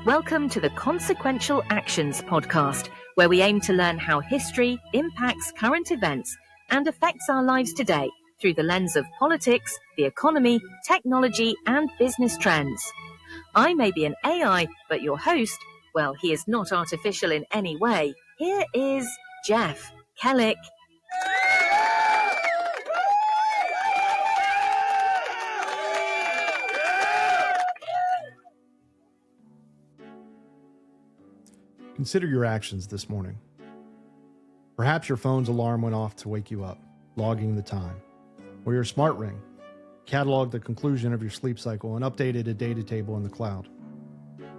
Welcome to the Consequential Actions podcast, where we aim to learn how history impacts current events and affects our lives today through the lens of politics, the economy, technology, and business trends. I may be an AI, but your host, well, he is not artificial in any way. Here is Jeff Kellick. Consider your actions this morning. Perhaps your phone's alarm went off to wake you up, logging the time. Or your smart ring cataloged the conclusion of your sleep cycle and updated a data table in the cloud.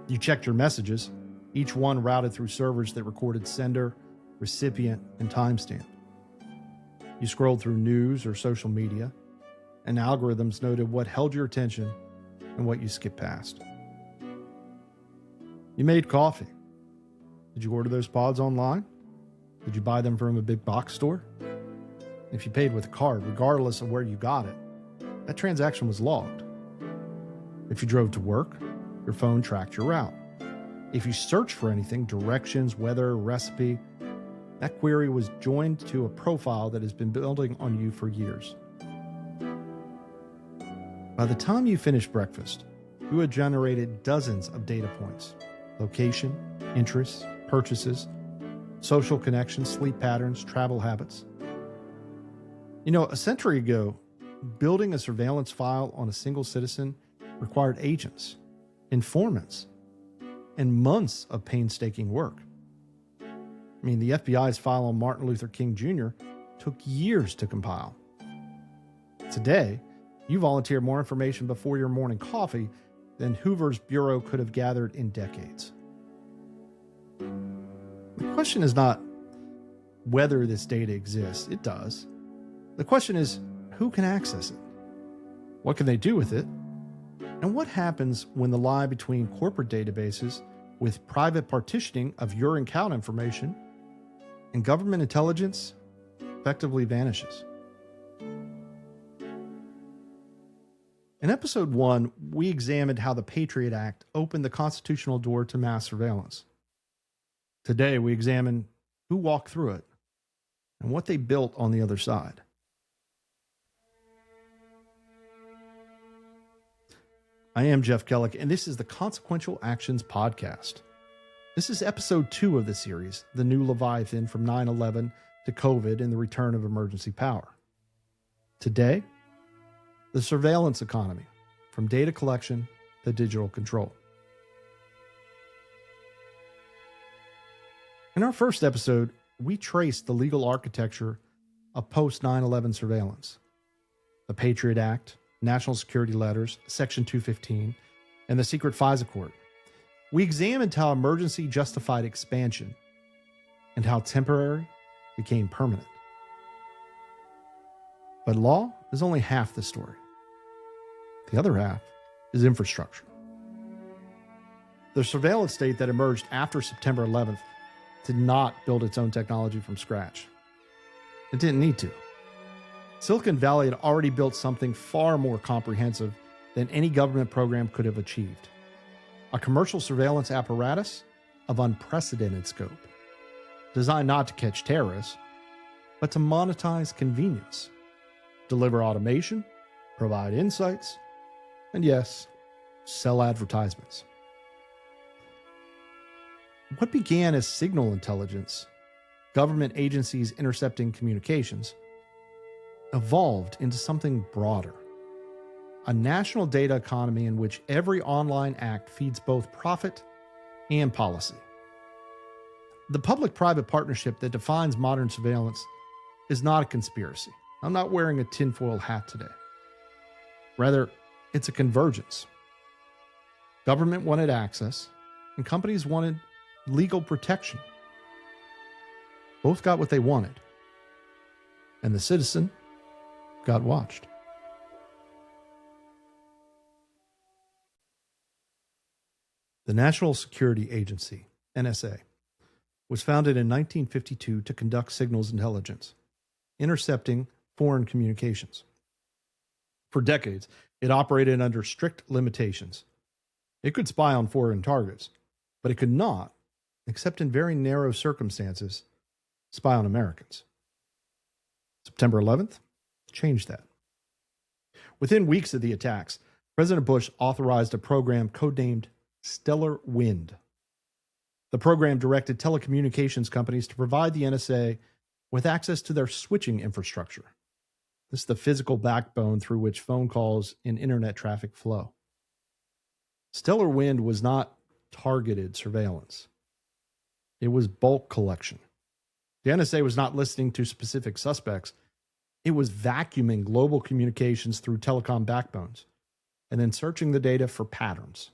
You checked your messages, each one routed through servers that recorded sender, recipient, and timestamp. You scrolled through news or social media, and algorithms noted what held your attention and what you skipped past. You made coffee. Did you order those pods online? Did you buy them from a big box store? If you paid with a card, regardless of where you got it, that transaction was logged. If you drove to work, your phone tracked your route. If you searched for anything, directions, weather, recipe, that query was joined to a profile that has been building on you for years. By the time you finished breakfast, you had generated dozens of data points: location, interests, purchases, social connections, sleep patterns, travel habits. You know, a century ago, building a surveillance file on a single citizen required agents, informants, and months of painstaking work. I mean, the FBI's file on Martin Luther King Jr. took years to compile. Today, you volunteer more information before your morning coffee than Hoover's bureau could have gathered in decades. The question is not whether this data exists. It does. The question is, who can access it? What can they do with it? And what happens when the line between corporate databases with private partitioning of your account information and government intelligence effectively vanishes? In episode 1, we examined how the Patriot Act opened the constitutional door to mass surveillance. Today, we examine who walked through it and what they built on the other side. I am Jeff Kellick, and this is the Consequential Actions podcast. This is episode 2 of the series, The New Leviathan from 9/11 to COVID and the Return of Emergency Power. Today, the surveillance economy, from data collection to digital control. In our first episode, we traced the legal architecture of post-9/11 surveillance. The Patriot Act, National Security Letters, Section 215, and the secret FISA court. We examined how emergency justified expansion and how temporary became permanent. But law is only half the story. The other half is infrastructure. The surveillance state that emerged after September 11th did not build its own technology from scratch. It didn't need to. Silicon Valley had already built something far more comprehensive than any government program could have achieved. A commercial surveillance apparatus of unprecedented scope, designed not to catch terrorists, but to monetize convenience, deliver automation, provide insights, and yes, sell advertisements. What began as signal intelligence, government agencies intercepting communications, evolved into something broader. A national data economy in which every online act feeds both profit and policy. The public-private partnership that defines modern surveillance is not a conspiracy. I'm not wearing a tinfoil hat today. Rather, it's a convergence. Government wanted access, and companies wanted legal protection. Both got what they wanted, and the citizen got watched. The National Security Agency, NSA, was founded in 1952 to conduct signals intelligence, intercepting foreign communications. For decades, it operated under strict limitations. It could spy on foreign targets, but it could not, except in very narrow circumstances, spy on Americans. September 11th changed that. Within weeks of the attacks, President Bush authorized a program codenamed Stellar Wind. The program directed telecommunications companies to provide the NSA with access to their switching infrastructure. This is the physical backbone through which phone calls and internet traffic flow. Stellar Wind was not targeted surveillance. It was bulk collection. The NSA was not listening to specific suspects. It was vacuuming global communications through telecom backbones and then searching the data for patterns.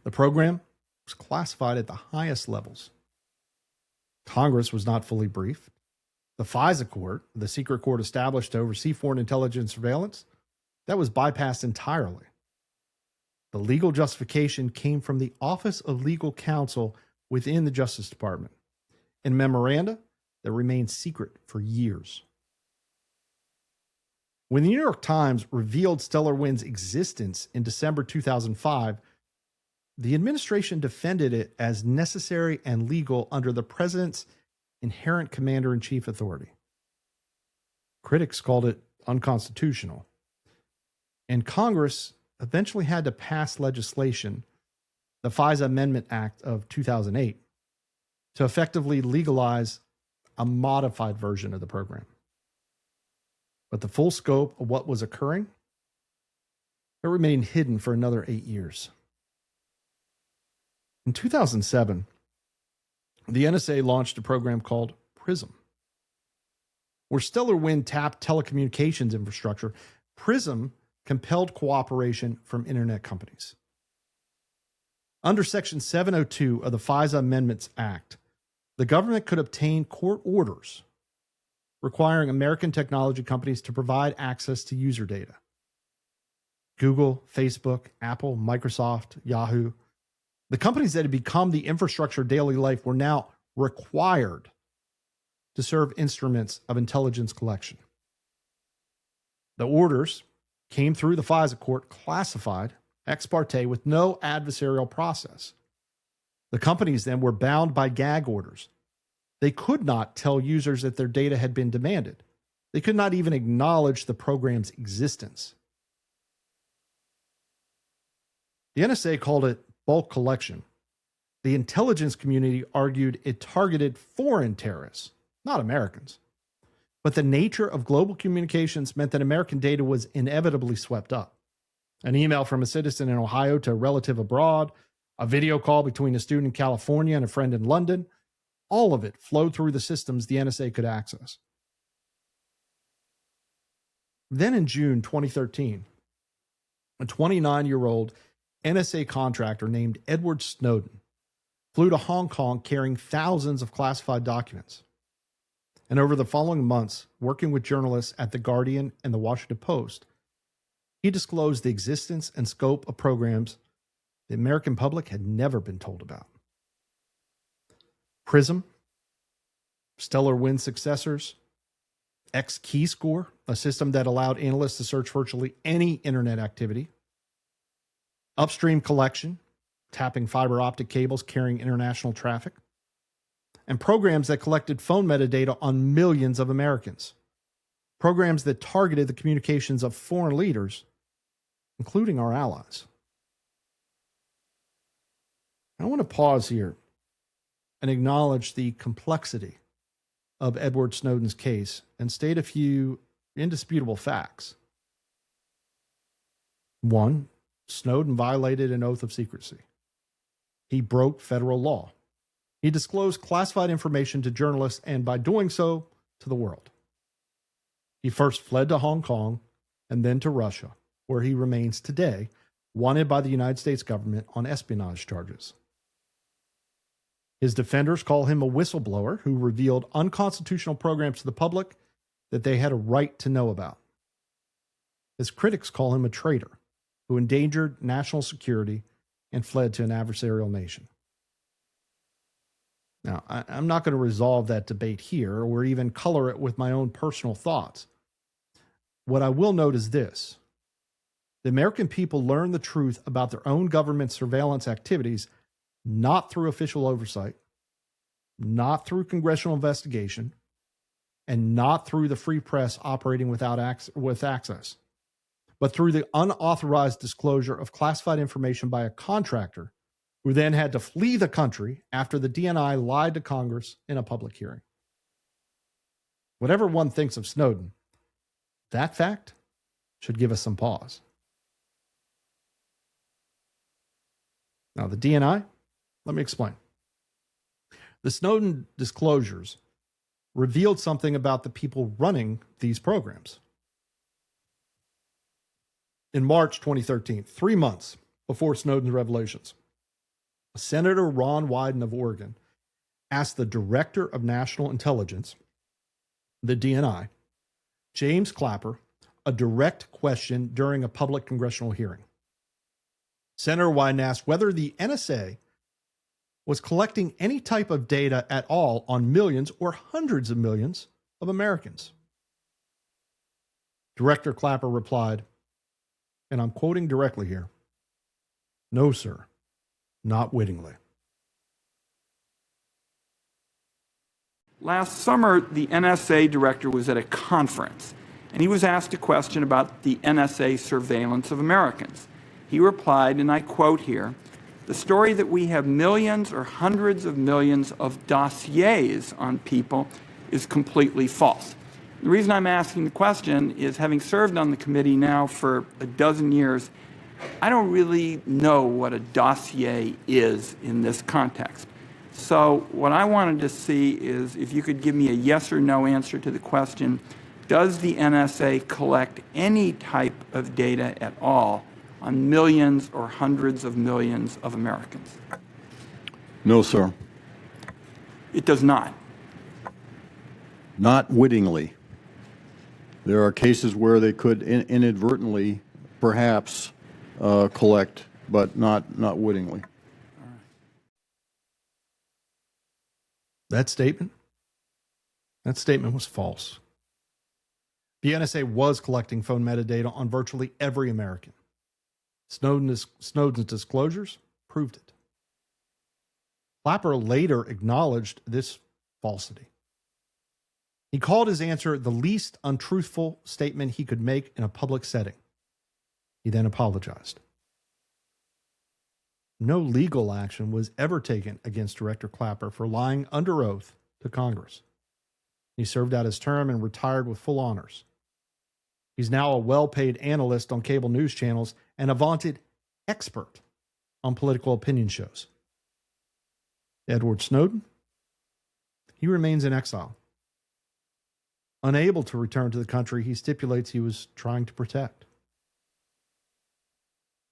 The program was classified at the highest levels. Congress was not fully briefed. The FISA court, the secret court established to oversee foreign intelligence surveillance, that was bypassed entirely. The legal justification came from the Office of Legal Counsel within the Justice Department, in memoranda that remained secret for years. When the New York Times revealed Stellar Wind's existence in December 2005, the administration defended it as necessary and legal under the president's inherent commander-in-chief authority. Critics called it unconstitutional. And Congress eventually had to pass legislation, the FISA Amendment Act of 2008, to effectively legalize a modified version of the program. But the full scope of what was occurring, it remained hidden for another 8 years. In 2007, the NSA launched a program called PRISM. Where Stellar Wind tapped telecommunications infrastructure, PRISM compelled cooperation from internet companies. Under Section 702 of the FISA Amendments Act, the government could obtain court orders requiring American technology companies to provide access to user data. Google, Facebook, Apple, Microsoft, Yahoo, the companies that had become the infrastructure of daily life were now required to serve instruments of intelligence collection. The orders came through the FISA court classified, ex parte, with no adversarial process. The companies then were bound by gag orders. They could not tell users that their data had been demanded. They could not even acknowledge the program's existence. The NSA called it bulk collection. The intelligence community argued it targeted foreign terrorists, not Americans. But the nature of global communications meant that American data was inevitably swept up. An email from a citizen in Ohio to a relative abroad, a video call between a student in California and a friend in London, all of it flowed through the systems the NSA could access. Then in June 2013, a 29-year-old NSA contractor named Edward Snowden flew to Hong Kong carrying thousands of classified documents. And over the following months, working with journalists at The Guardian and The Washington Post, he disclosed the existence and scope of programs the American public had never been told about. PRISM, Stellar Wind successors, X-Keyscore, a system that allowed analysts to search virtually any internet activity, upstream collection, tapping fiber optic cables carrying international traffic, and programs that collected phone metadata on millions of Americans. Programs that targeted the communications of foreign leaders, including our allies. I want to pause here and acknowledge the complexity of Edward Snowden's case and state a few indisputable facts. One, Snowden violated an oath of secrecy. He broke federal law. He disclosed classified information to journalists and, by doing so, to the world. He first fled to Hong Kong and then to Russia, where he remains today, wanted by the United States government on espionage charges. His defenders call him a whistleblower who revealed unconstitutional programs to the public that they had a right to know about. His critics call him a traitor who endangered national security and fled to an adversarial nation. Now, I'm not going to resolve that debate here or even color it with my own personal thoughts. What I will note is this. The American people learn the truth about their own government surveillance activities not through official oversight, not through congressional investigation, and not through the free press operating with access, but through the unauthorized disclosure of classified information by a contractor who then had to flee the country after the DNI lied to Congress in a public hearing. Whatever one thinks of Snowden, that fact should give us some pause. Now, the DNI, let me explain. The Snowden disclosures revealed something about the people running these programs. In March 2013, 3 months before Snowden's revelations, Senator Ron Wyden of Oregon asked the Director of National Intelligence, the DNI, James Clapper, a direct question during a public congressional hearing. Senator Wyden asked whether the NSA was collecting any type of data at all on millions or hundreds of millions of Americans. Director Clapper replied, and I'm quoting directly here, "No, sir, not wittingly." Last summer, the NSA director was at a conference, and he was asked a question about the NSA surveillance of Americans. He replied, and I quote here, "The story that we have millions or hundreds of millions of dossiers on people is completely false." The reason I'm asking the question is, having served on the committee now for a dozen years, I don't really know what a dossier is in this context. So what I wanted to see is if you could give me a yes or no answer to the question, does the NSA collect any type of data at all on millions or hundreds of millions of Americans? No, sir. It does not. Not wittingly. There are cases where they could inadvertently, perhaps, collect, but not wittingly. That statement was false. The NSA was collecting phone metadata on virtually every American. Snowden's disclosures proved it. Clapper later acknowledged this falsity. He called his answer the least untruthful statement he could make in a public setting. He then apologized. No legal action was ever taken against Director Clapper for lying under oath to Congress. He served out his term and retired with full honors. He's now a well-paid analyst on cable news channels and a vaunted expert on political opinion shows. Edward Snowden, he remains in exile. Unable to return to the country he stipulates he was trying to protect.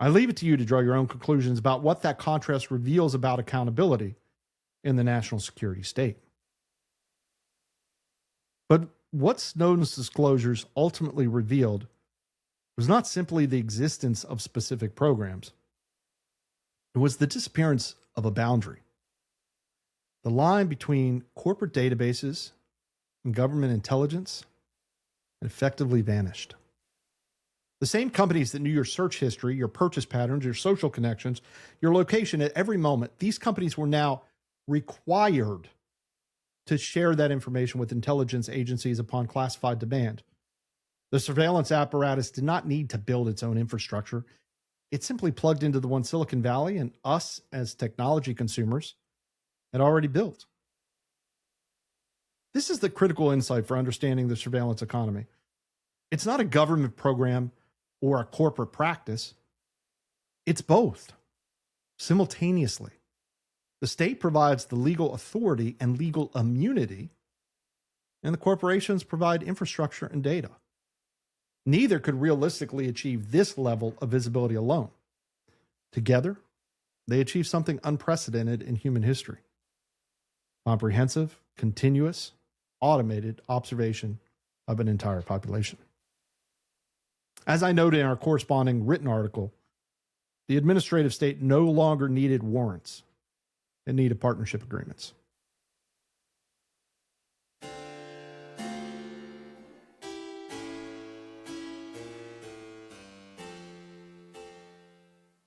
I leave it to you to draw your own conclusions about what that contrast reveals about accountability in the national security state. But what Snowden's disclosures ultimately revealed was not simply the existence of specific programs. It was the disappearance of a boundary. The line between corporate databases and government intelligence effectively vanished. The same companies that knew your search history, your purchase patterns, your social connections, your location at every moment, these companies were now required to share that information with intelligence agencies upon classified demand. The surveillance apparatus did not need to build its own infrastructure. It simply plugged into the one Silicon Valley and us as technology consumers had already built. This is the critical insight for understanding the surveillance economy. It's not a government program or a corporate practice. It's both, simultaneously. The state provides the legal authority and legal immunity, and the corporations provide infrastructure and data. Neither could realistically achieve this level of visibility alone. Together, they achieve something unprecedented in human history: comprehensive, continuous, automated observation of an entire population. As I noted in our corresponding written article, the administrative state no longer needed warrants. It needed partnership agreements.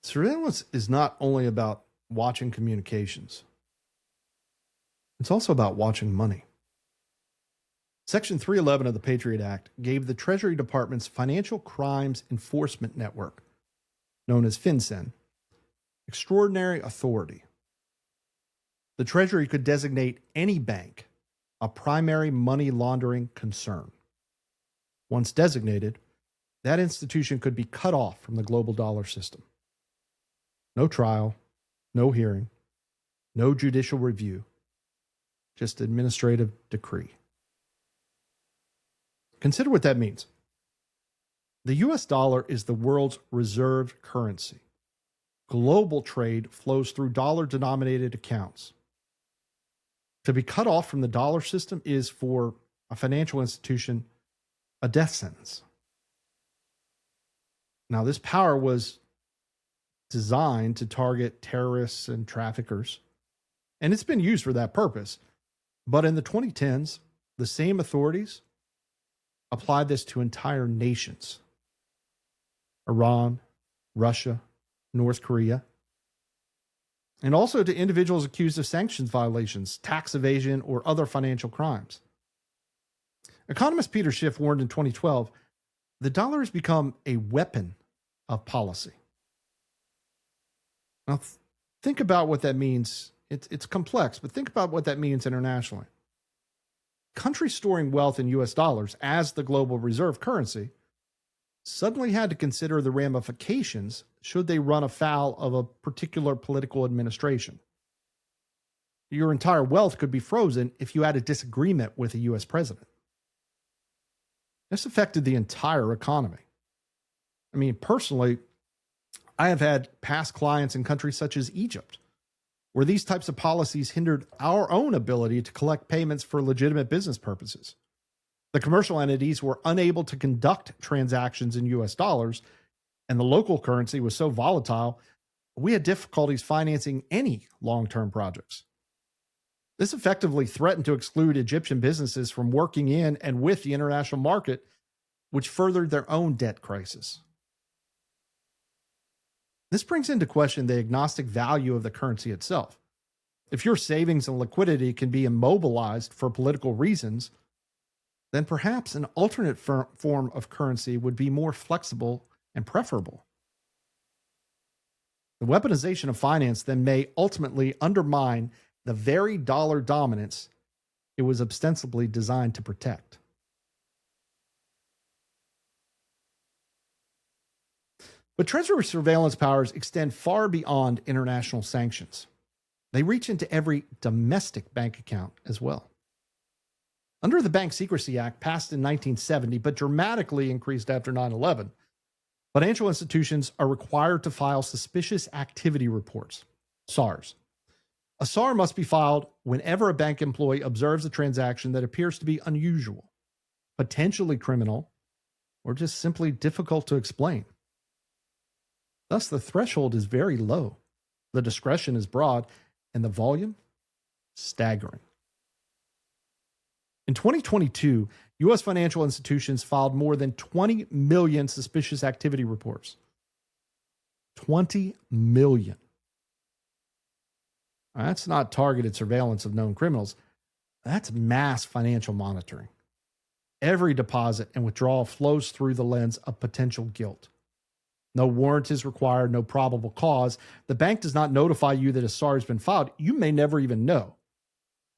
Surveillance is not only about watching communications, it's also about watching money. Section 311 of the Patriot Act gave the Treasury Department's Financial Crimes Enforcement Network, known as FinCEN, extraordinary authority. The Treasury could designate any bank a primary money laundering concern. Once designated, that institution could be cut off from the global dollar system. No trial, no hearing, no judicial review, just administrative decree. Consider what that means. The US dollar is the world's reserve currency. Global trade flows through dollar-denominated accounts. To be cut off from the dollar system is, for a financial institution, a death sentence. Now, this power was designed to target terrorists and traffickers, and it's been used for that purpose. But in the 2010s, the same authorities applied this to entire nations: Iran, Russia, North Korea, and also to individuals accused of sanctions violations, tax evasion, or other financial crimes. Economist Peter Schiff warned in 2012, the dollar has become a weapon of policy. Now, think about what that means. It's complex, but think about what that means internationally. Countries storing wealth in US dollars as the global reserve currency suddenly had to consider the ramifications should they run afoul of a particular political administration. Your entire wealth could be frozen if you had a disagreement with a US president. This affected the entire economy. I mean, personally, I have had past clients in countries such as Egypt, where these types of policies hindered our own ability to collect payments for legitimate business purposes. The commercial entities were unable to conduct transactions in US dollars, and the local currency was so volatile, we had difficulties financing any long-term projects. This effectively threatened to exclude Egyptian businesses from working in and with the international market, which furthered their own debt crisis. This brings into question the agnostic value of the currency itself. If your savings and liquidity can be immobilized for political reasons, then perhaps an alternate form of currency would be more flexible and preferable. The weaponization of finance then may ultimately undermine the very dollar dominance it was ostensibly designed to protect. But Treasury surveillance powers extend far beyond international sanctions. They reach into every domestic bank account as well. Under the Bank Secrecy Act, passed in 1970 but dramatically increased after 9/11, financial institutions are required to file suspicious activity reports, SARs. A SAR must be filed whenever a bank employee observes a transaction that appears to be unusual, potentially criminal, or just simply difficult to explain. Thus, the threshold is very low, the discretion is broad, and the volume staggering. In 2022, U.S. financial institutions filed more than 20 million suspicious activity reports. 20 million. That's not targeted surveillance of known criminals. That's mass financial monitoring. Every deposit and withdrawal flows through the lens of potential guilt. No warrant is required, no probable cause. The bank does not notify you that a SAR has been filed. You may never even know.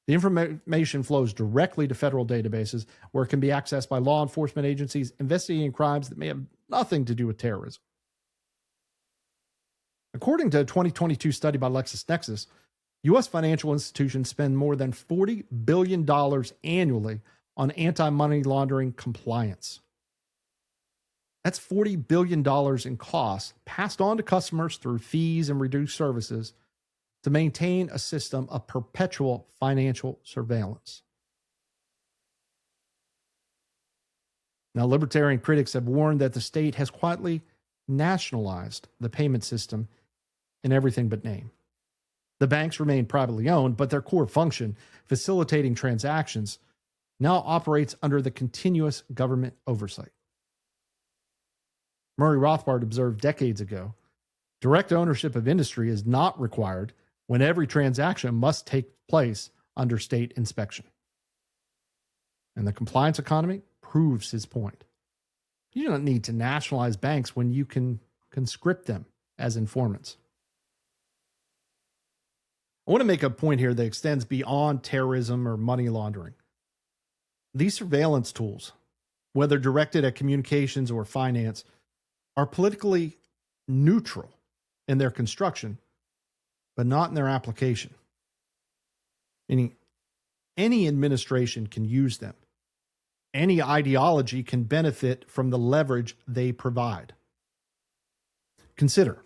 The information flows directly to federal databases where it can be accessed by law enforcement agencies investigating crimes that may have nothing to do with terrorism. According to a 2022 study by LexisNexis, U.S. financial institutions spend more than $40 billion annually on anti-money laundering compliance. That's $40 billion in costs passed on to customers through fees and reduced services to maintain a system of perpetual financial surveillance. Now, libertarian critics have warned that the state has quietly nationalized the payment system in everything but name. The banks remain privately owned, but their core function, facilitating transactions, now operates under the continuous government oversight. Murray Rothbard observed decades ago, Direct ownership of industry is not required when every transaction must take place under state inspection. And the compliance economy proves his point. You don't need to nationalize banks when you can conscript them as informants. I want to make a point here that extends beyond terrorism or money laundering. These surveillance tools, whether directed at communications or finance, are politically neutral in their construction, but not in their application. Meaning, any administration can use them. Any ideology can benefit from the leverage they provide. Consider,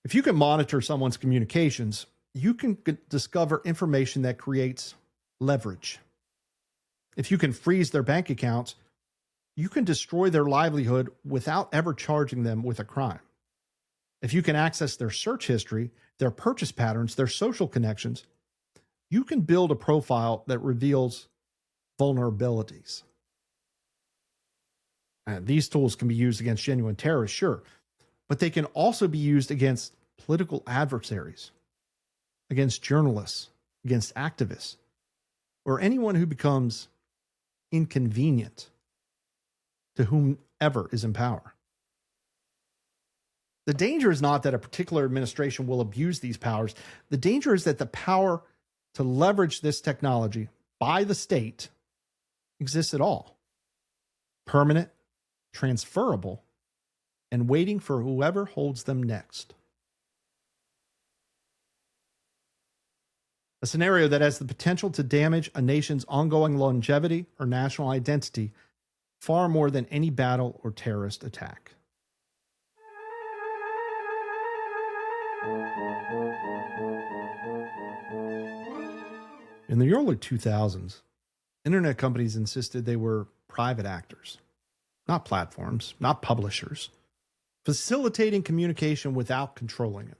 if you can monitor someone's communications, you can discover information that creates leverage. If you can freeze their bank accounts, you can destroy their livelihood without ever charging them with a crime. If you can access their search history, their purchase patterns, their social connections, you can build a profile that reveals vulnerabilities. And these tools can be used against genuine terrorists, sure, but they can also be used against political adversaries, against journalists, against activists, or anyone who becomes inconvenient to whomever is in power. The danger is not that a particular administration will abuse these powers. The danger is that the power to leverage this technology by the state exists at all. Permanent, transferable, and waiting for whoever holds them next. A scenario that has the potential to damage a nation's ongoing longevity or national identity far more than any battle or terrorist attack. In the early 2000s, internet companies insisted they were private actors, not platforms, not publishers, facilitating communication without controlling it.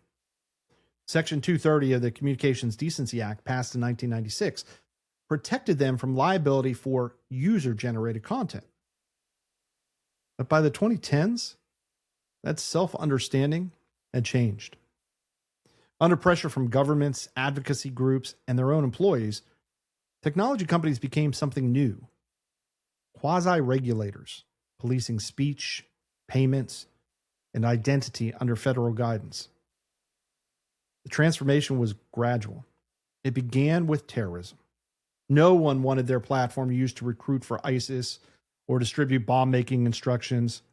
Section 230 of the Communications Decency Act, passed in 1996, protected them from liability for user-generated content. But by the 2010s, that self-understanding had changed. Under pressure from governments, advocacy groups, and their own employees, technology companies became something new. Quasi-regulators, policing speech, payments, and identity under federal guidance. The transformation was gradual. It began with terrorism. No one wanted their platform used to recruit for ISIS or distribute bomb-making instructions.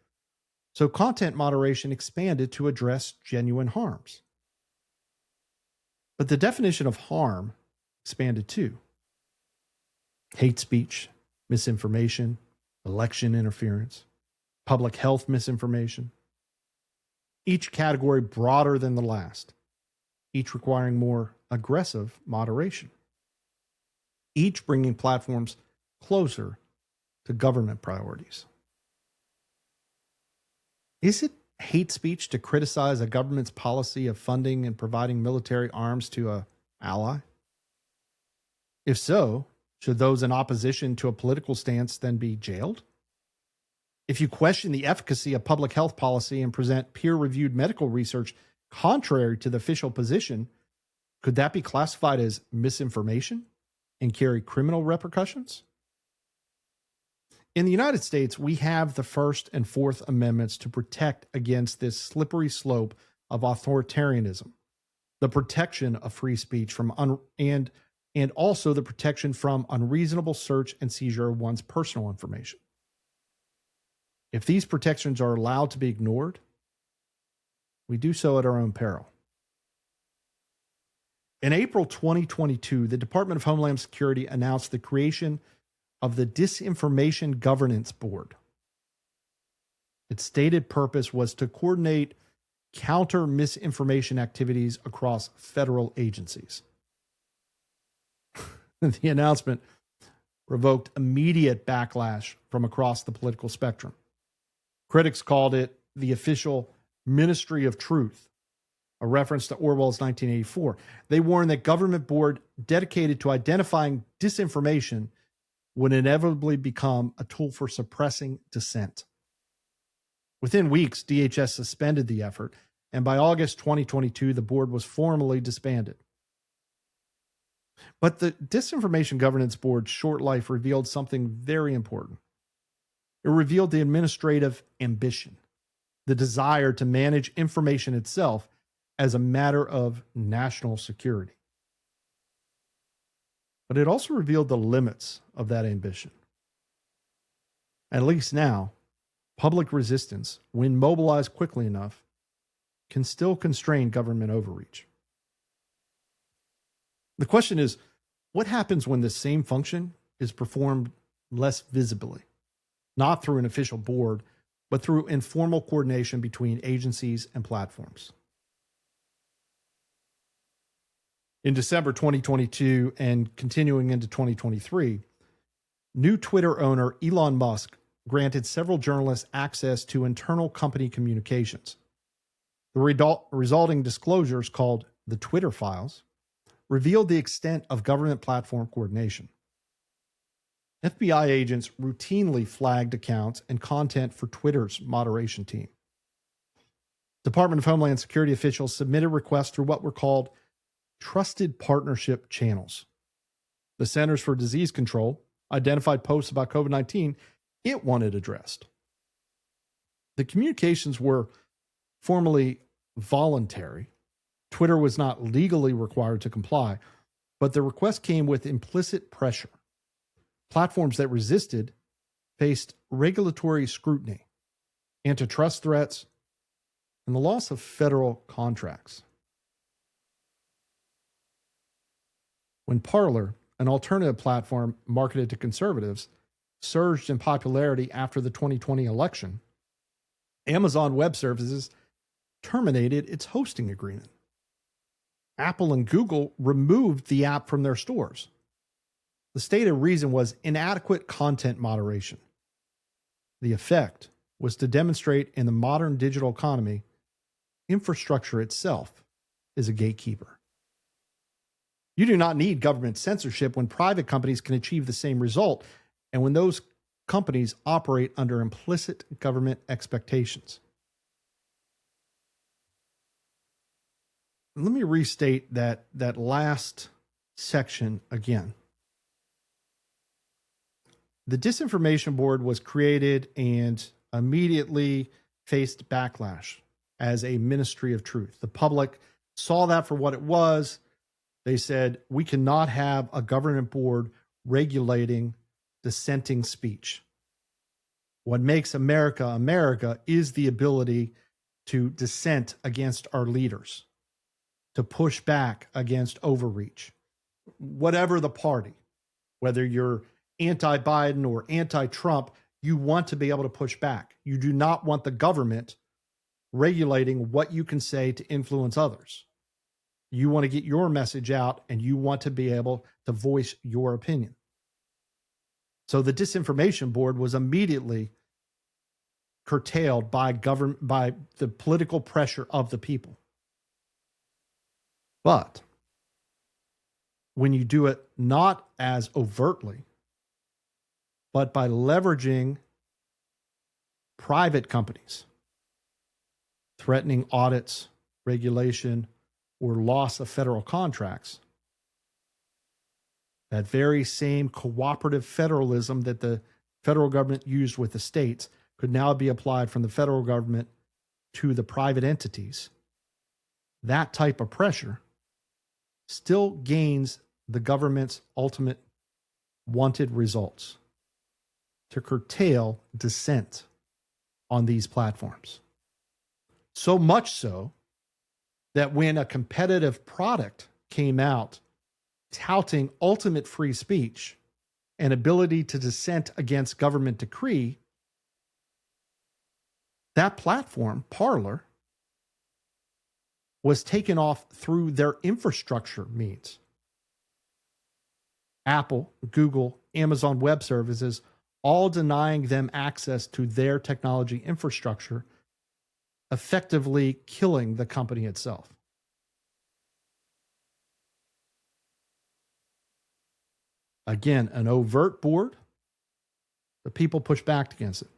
So content moderation expanded to address genuine harms. But the definition of harm expanded too. Hate speech, misinformation, election interference, public health misinformation. Each category broader than the last, each requiring more aggressive moderation, each bringing platforms closer to government priorities. Is it hate speech to criticize a government's policy of funding and providing military arms to an ally? If so, should those in opposition to a political stance then be jailed? If you question the efficacy of public health policy and present peer-reviewed medical research contrary to the official position, could that be classified as misinformation and carry criminal repercussions? In the United States, we have the First and Fourth Amendments to protect against this slippery slope of authoritarianism, the protection of free speech from and also the protection from unreasonable search and seizure of one's personal information. If these protections are allowed to be ignored, we do so at our own peril. In April 2022, the Department of Homeland Security announced the creation of the Disinformation Governance Board. Its stated purpose was to coordinate counter misinformation activities across federal agencies. The announcement provoked immediate backlash from across the political spectrum. Critics called it the official Ministry of Truth, a reference to Orwell's 1984. They warned that government board dedicated to identifying disinformation would inevitably become a tool for suppressing dissent. Within weeks, DHS suspended the effort, and by August 2022, the board was formally disbanded. But the Disinformation Governance Board's short life revealed something very important. It revealed the administrative ambition, the desire to manage information itself as a matter of national security. But it also revealed the limits of that ambition. At least now, public resistance, when mobilized quickly enough, can still constrain government overreach. The question is, what happens when the same function is performed less visibly, not through an official board, but through informal coordination between agencies and platforms? In December 2022 and continuing into 2023, new Twitter owner Elon Musk granted several journalists access to internal company communications. The resulting disclosures, called the Twitter Files, revealed the extent of government platform coordination. FBI agents routinely flagged accounts and content for Twitter's moderation team. Department of Homeland Security officials submitted requests through what were called trusted partnership channels. The Centers for Disease Control identified posts about COVID-19 it wanted addressed. The communications were formally voluntary. Twitter was not legally required to comply, but the request came with implicit pressure. Platforms that resisted faced regulatory scrutiny, antitrust threats, and the loss of federal contracts. When Parler, an alternative platform marketed to conservatives, surged in popularity after the 2020 election, Amazon Web Services terminated its hosting agreement. Apple and Google removed the app from their stores. The stated reason was inadequate content moderation. The effect was to demonstrate in the modern digital economy, infrastructure itself is a gatekeeper. You do not need government censorship when private companies can achieve the same result and when those companies operate under implicit government expectations. Let me restate that last section again. The Disinformation Board was created and immediately faced backlash as a ministry of truth. The public saw that for what it was. They said, we cannot have a government board regulating dissenting speech. What makes America America is the ability to dissent against our leaders, to push back against overreach. Whatever the party, whether you're anti-Biden or anti-Trump, you want to be able to push back. You do not want the government regulating what you can say to influence others. You want to get your message out and you want to be able to voice your opinion. So the Disinformation Board was immediately curtailed by the political pressure of the people. But when you do it not as overtly, but by leveraging private companies, threatening audits, regulation, or loss of federal contracts, that very same cooperative federalism that the federal government used with the states could now be applied from the federal government to the private entities. That type of pressure still gains the government's ultimate wanted results: to curtail dissent on these platforms. So much so that when a competitive product came out touting ultimate free speech and ability to dissent against government decree, that platform, Parler, was taken off through their infrastructure means. Apple, Google, Amazon Web Services, all denying them access to their technology infrastructure, effectively killing the company itself. Again, an overt board, the people push back against it.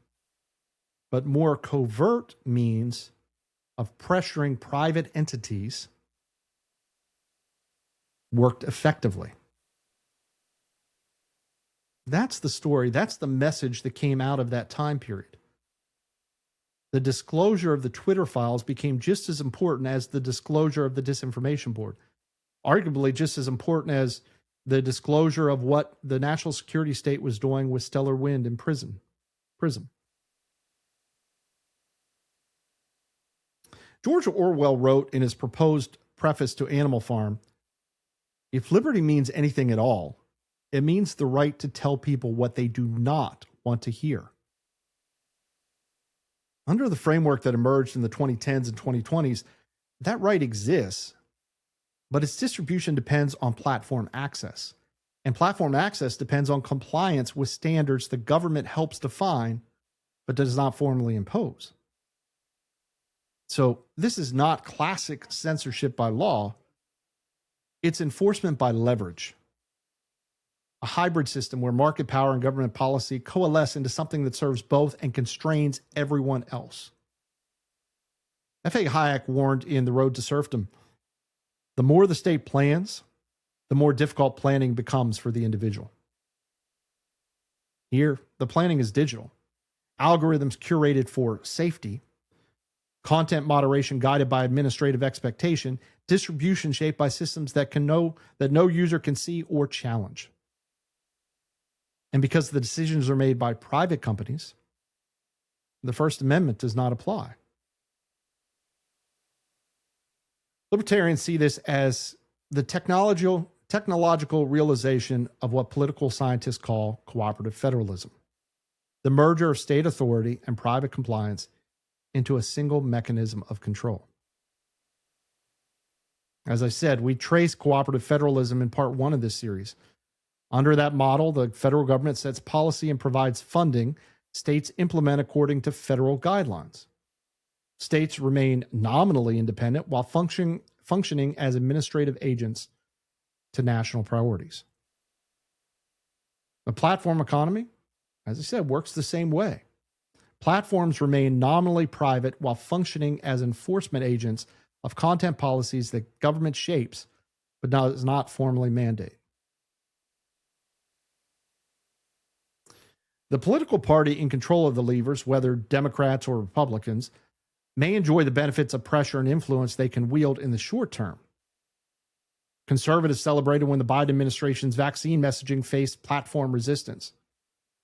But more covert means of pressuring private entities worked effectively. That's the story. That's the message that came out of that time period. The disclosure of the Twitter files became just as important as the disclosure of the Disinformation Board, arguably just as important as the disclosure of what the national security state was doing with Stellar Wind and PRISM. George Orwell wrote in his proposed preface to Animal Farm, "If liberty means anything at all, it means the right to tell people what they do not want to hear." Under the framework that emerged in the 2010s and 2020s, that right exists, but its distribution depends on platform access. And platform access depends on compliance with standards the government helps define, but does not formally impose. So this is not classic censorship by law. It's enforcement by leverage. A hybrid system where market power and government policy coalesce into something that serves both and constrains everyone else. F.A. Hayek warned in The Road to Serfdom, the more the state plans, the more difficult planning becomes for the individual. Here, the planning is digital. Algorithms curated for safety, content moderation guided by administrative expectation, distribution shaped by systems that no user can see or challenge. And because the decisions are made by private companies, the First Amendment does not apply. Libertarians see this as the technological realization of what political scientists call cooperative federalism, the merger of state authority and private compliance into a single mechanism of control. As I said, we trace cooperative federalism in part 1 of this series. Under that model, the federal government sets policy and provides funding. States implement according to federal guidelines. States remain nominally independent while functioning as administrative agents to national priorities. The platform economy, as I said, works the same way. Platforms remain nominally private while functioning as enforcement agents of content policies that government shapes but does not formally mandate. The political party in control of the levers, whether Democrats or Republicans, may enjoy the benefits of pressure and influence they can wield in the short term. Conservatives celebrated when the Biden administration's vaccine messaging faced platform resistance,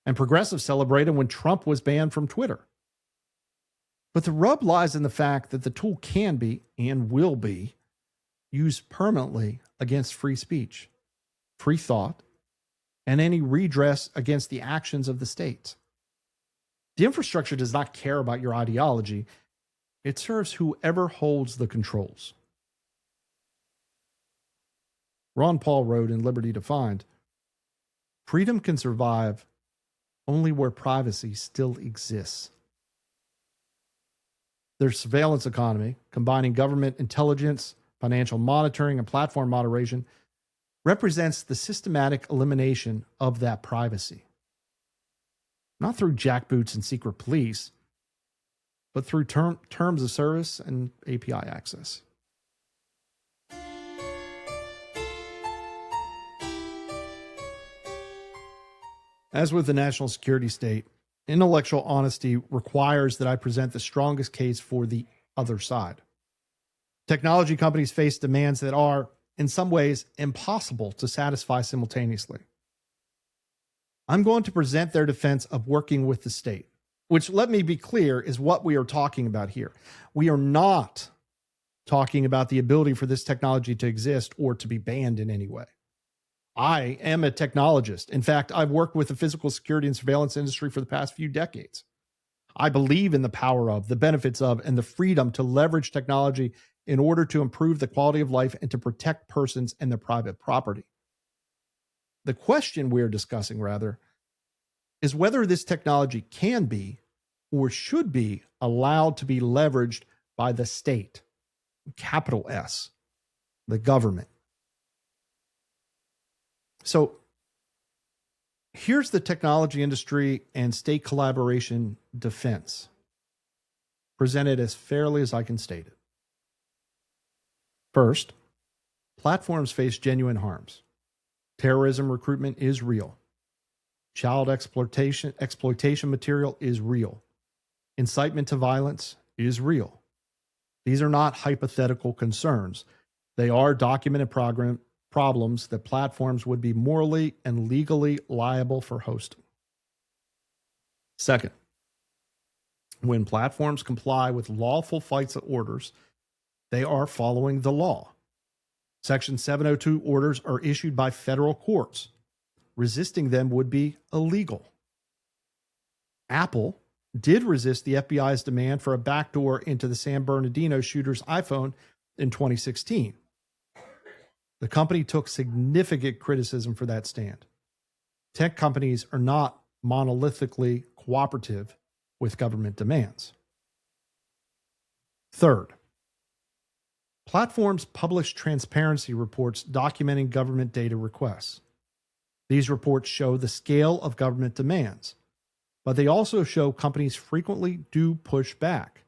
and progressives celebrated when Trump was banned from Twitter. But the rub lies in the fact that the tool can be, and will be, used permanently against free speech, free thought, and any redress against the actions of the states. The infrastructure does not care about your ideology. It serves whoever holds the controls. Ron Paul wrote in Liberty Defined, "Freedom can survive only where privacy still exists." Their surveillance economy, combining government intelligence, financial monitoring, and platform moderation, represents the systematic elimination of that privacy. Not through jackboots and secret police, but through terms of service and API access. As with the national security state, intellectual honesty requires that I present the strongest case for the other side. Technology companies face demands that are, in some ways, impossible to satisfy simultaneously. I'm going to present their defense of working with the state, which, let me be clear, is what we are talking about here. We are not talking about the ability for this technology to exist or to be banned in any way. I am a technologist. In fact, I've worked with the physical security and surveillance industry for the past few decades. I believe in the power of, the benefits of, and the freedom to leverage technology in order to improve the quality of life and to protect persons and their private property. The question we're discussing, rather, is whether this technology can be or should be allowed to be leveraged by the state, capital S, the government. So here's the technology industry and state collaboration defense. presented as fairly as I can state it. First, platforms face genuine harms. Terrorism recruitment is real. Child exploitation material is real. Incitement to violence is real. These are not hypothetical concerns. They are documented problems that platforms would be morally and legally liable for hosting. Second, when platforms comply with lawful FISA orders, they are following the law. Section 702 orders are issued by federal courts. Resisting them would be illegal. Apple did resist the FBI's demand for a backdoor into the San Bernardino shooter's iPhone in 2016. The company took significant criticism for that stand. Tech companies are not monolithically cooperative with government demands. Third, platforms publish transparency reports documenting government data requests. These reports show the scale of government demands, but they also show companies frequently do push back,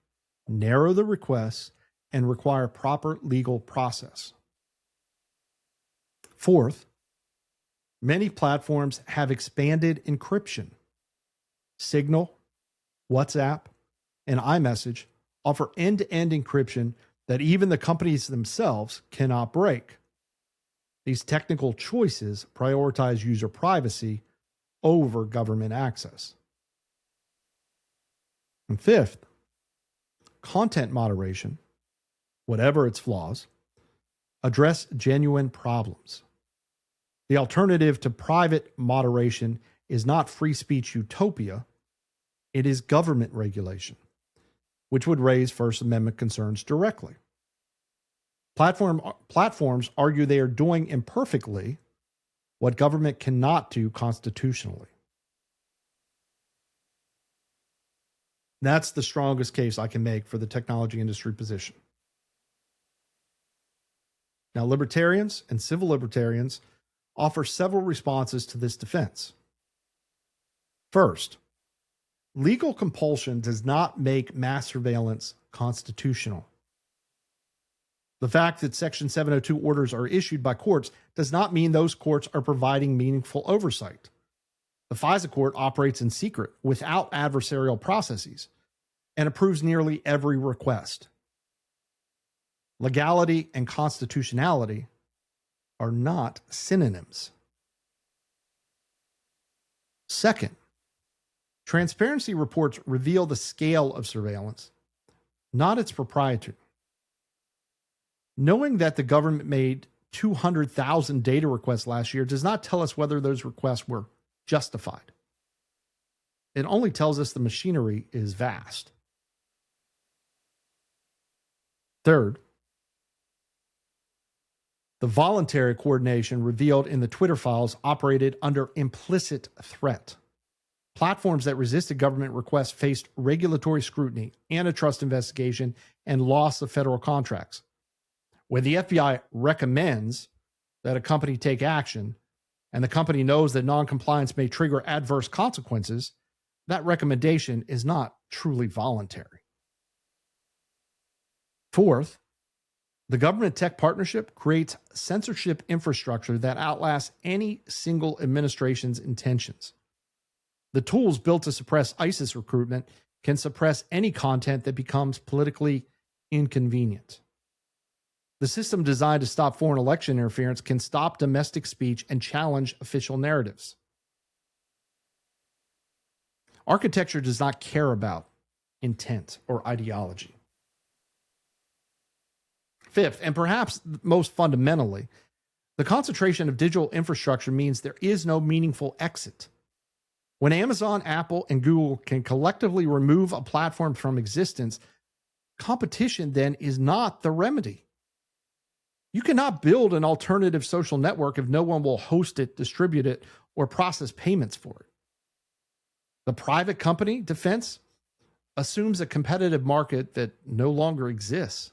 narrow the requests, and require proper legal process. Fourth, many platforms have expanded encryption. Signal, WhatsApp, and iMessage offer end-to-end encryption that even the companies themselves cannot break. These technical choices prioritize user privacy over government access. And fifth, content moderation, whatever its flaws, address genuine problems. The alternative to private moderation is not free speech utopia, it is government regulation, which would raise First Amendment concerns directly. Platforms argue they are doing imperfectly what government cannot do constitutionally. That's the strongest case I can make for the technology industry position. Now, libertarians and civil libertarians offer several responses to this defense. First, legal compulsion does not make mass surveillance constitutional. The fact that Section 702 orders are issued by courts does not mean those courts are providing meaningful oversight. The FISA court operates in secret without adversarial processes and approves nearly every request. Legality and constitutionality are not synonyms. Second, transparency reports reveal the scale of surveillance, not its propriety. Knowing that the government made 200,000 data requests last year does not tell us whether those requests were justified. It only tells us the machinery is vast. Third, the voluntary coordination revealed in the Twitter files operated under implicit threat. Platforms that resisted government requests faced regulatory scrutiny, antitrust investigation, and loss of federal contracts. When the FBI recommends that a company take action, and the company knows that noncompliance may trigger adverse consequences, that recommendation is not truly voluntary. Fourth, the government-tech partnership creates censorship infrastructure that outlasts any single administration's intentions. The tools built to suppress ISIS recruitment can suppress any content that becomes politically inconvenient. The system designed to stop foreign election interference can stop domestic speech and challenge official narratives. Architecture does not care about intent or ideology. Fifth, and perhaps most fundamentally, the concentration of digital infrastructure means there is no meaningful exit. When Amazon, Apple, and Google can collectively remove a platform from existence, competition then is not the remedy. You cannot build an alternative social network if no one will host it, distribute it, or process payments for it. The private company defense assumes a competitive market that no longer exists.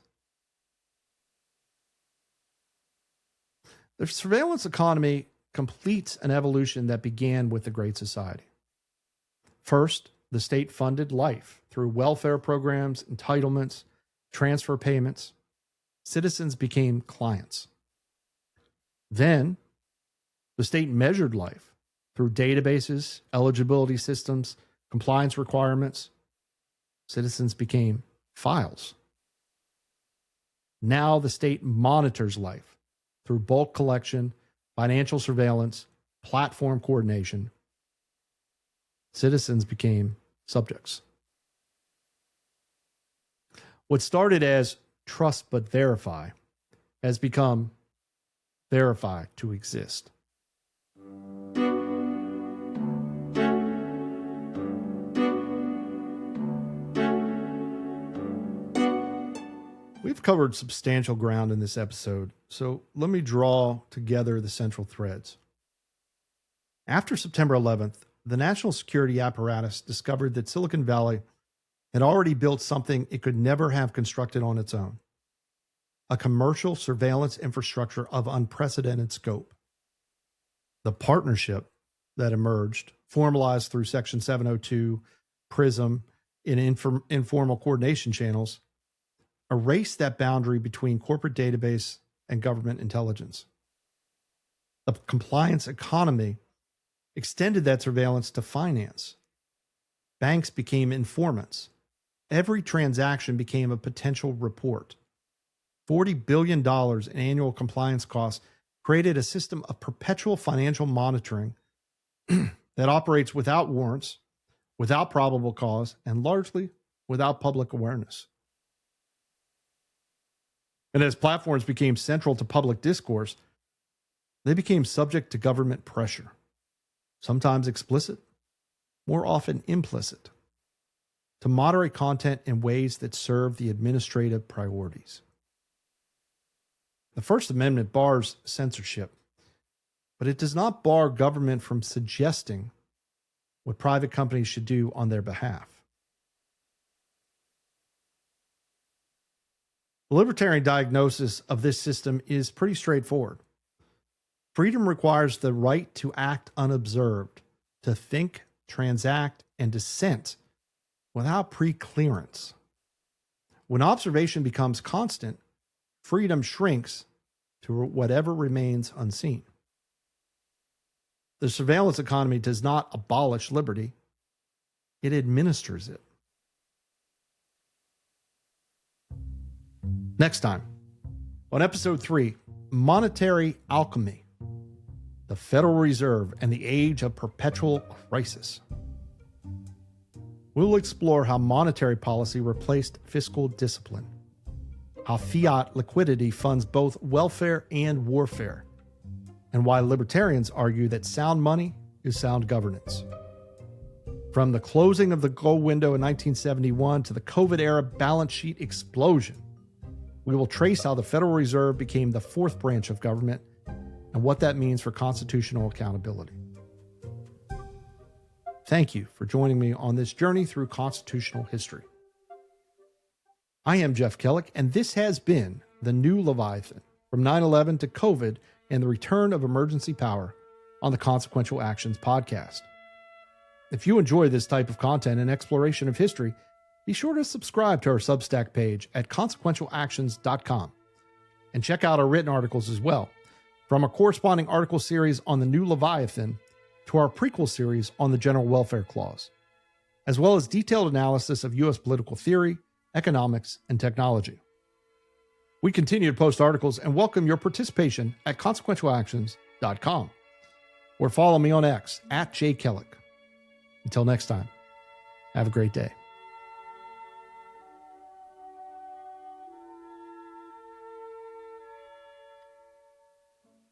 The surveillance economy completes an evolution that began with the Great Society. First, the state funded life through welfare programs, entitlements, transfer payments. Citizens became clients. Then, the state measured life through databases, eligibility systems, compliance requirements. Citizens became files. Now the state monitors life through bulk collection, financial surveillance, platform coordination. Citizens became subjects. What started as trust but verify has become verify to exist. We've covered substantial ground in this episode, so let me draw together the central threads. After September 11th, the national security apparatus discovered that Silicon Valley had already built something it could never have constructed on its own: a commercial surveillance infrastructure of unprecedented scope. The partnership that emerged, formalized through Section 702, PRISM, in informal coordination channels, erased that boundary between corporate database and government intelligence. The compliance economy extended that surveillance to finance. Banks became informants. Every transaction became a potential report. $40 billion in annual compliance costs created a system of perpetual financial monitoring that operates without warrants, without probable cause, and largely without public awareness. And as platforms became central to public discourse, they became subject to government pressure, sometimes explicit, more often implicit, to moderate content in ways that serve the administrative priorities. The First Amendment bars censorship, but it does not bar government from suggesting what private companies should do on their behalf. The libertarian diagnosis of this system is pretty straightforward. Freedom requires the right to act unobserved, to think, transact, and dissent without pre-clearance. When observation becomes constant, freedom shrinks to whatever remains unseen. The surveillance economy does not abolish liberty, it administers it. Next time, on episode 3, Monetary Alchemy, the Federal Reserve and the Age of Perpetual Crisis. We'll explore how monetary policy replaced fiscal discipline, how fiat liquidity funds both welfare and warfare, and why libertarians argue that sound money is sound governance. From the closing of the gold window in 1971 to the COVID-era balance sheet explosion, we will trace how the Federal Reserve became the fourth branch of government and what that means for constitutional accountability. Thank you for joining me on this journey through constitutional history. I am Jeff Kellick, and this has been The New Leviathan, from 9/11 to COVID and the return of emergency power on the Consequential Actions podcast. If you enjoy this type of content and exploration of history, be sure to subscribe to our Substack page at consequentialactions.com and check out our written articles as well, from a corresponding article series on the New Leviathan to our prequel series on the General Welfare Clause, as well as detailed analysis of U.S. political theory, economics, and technology. We continue to post articles and welcome your participation at consequentialactions.com, or follow me on X at jkellick. Until next time, have a great day.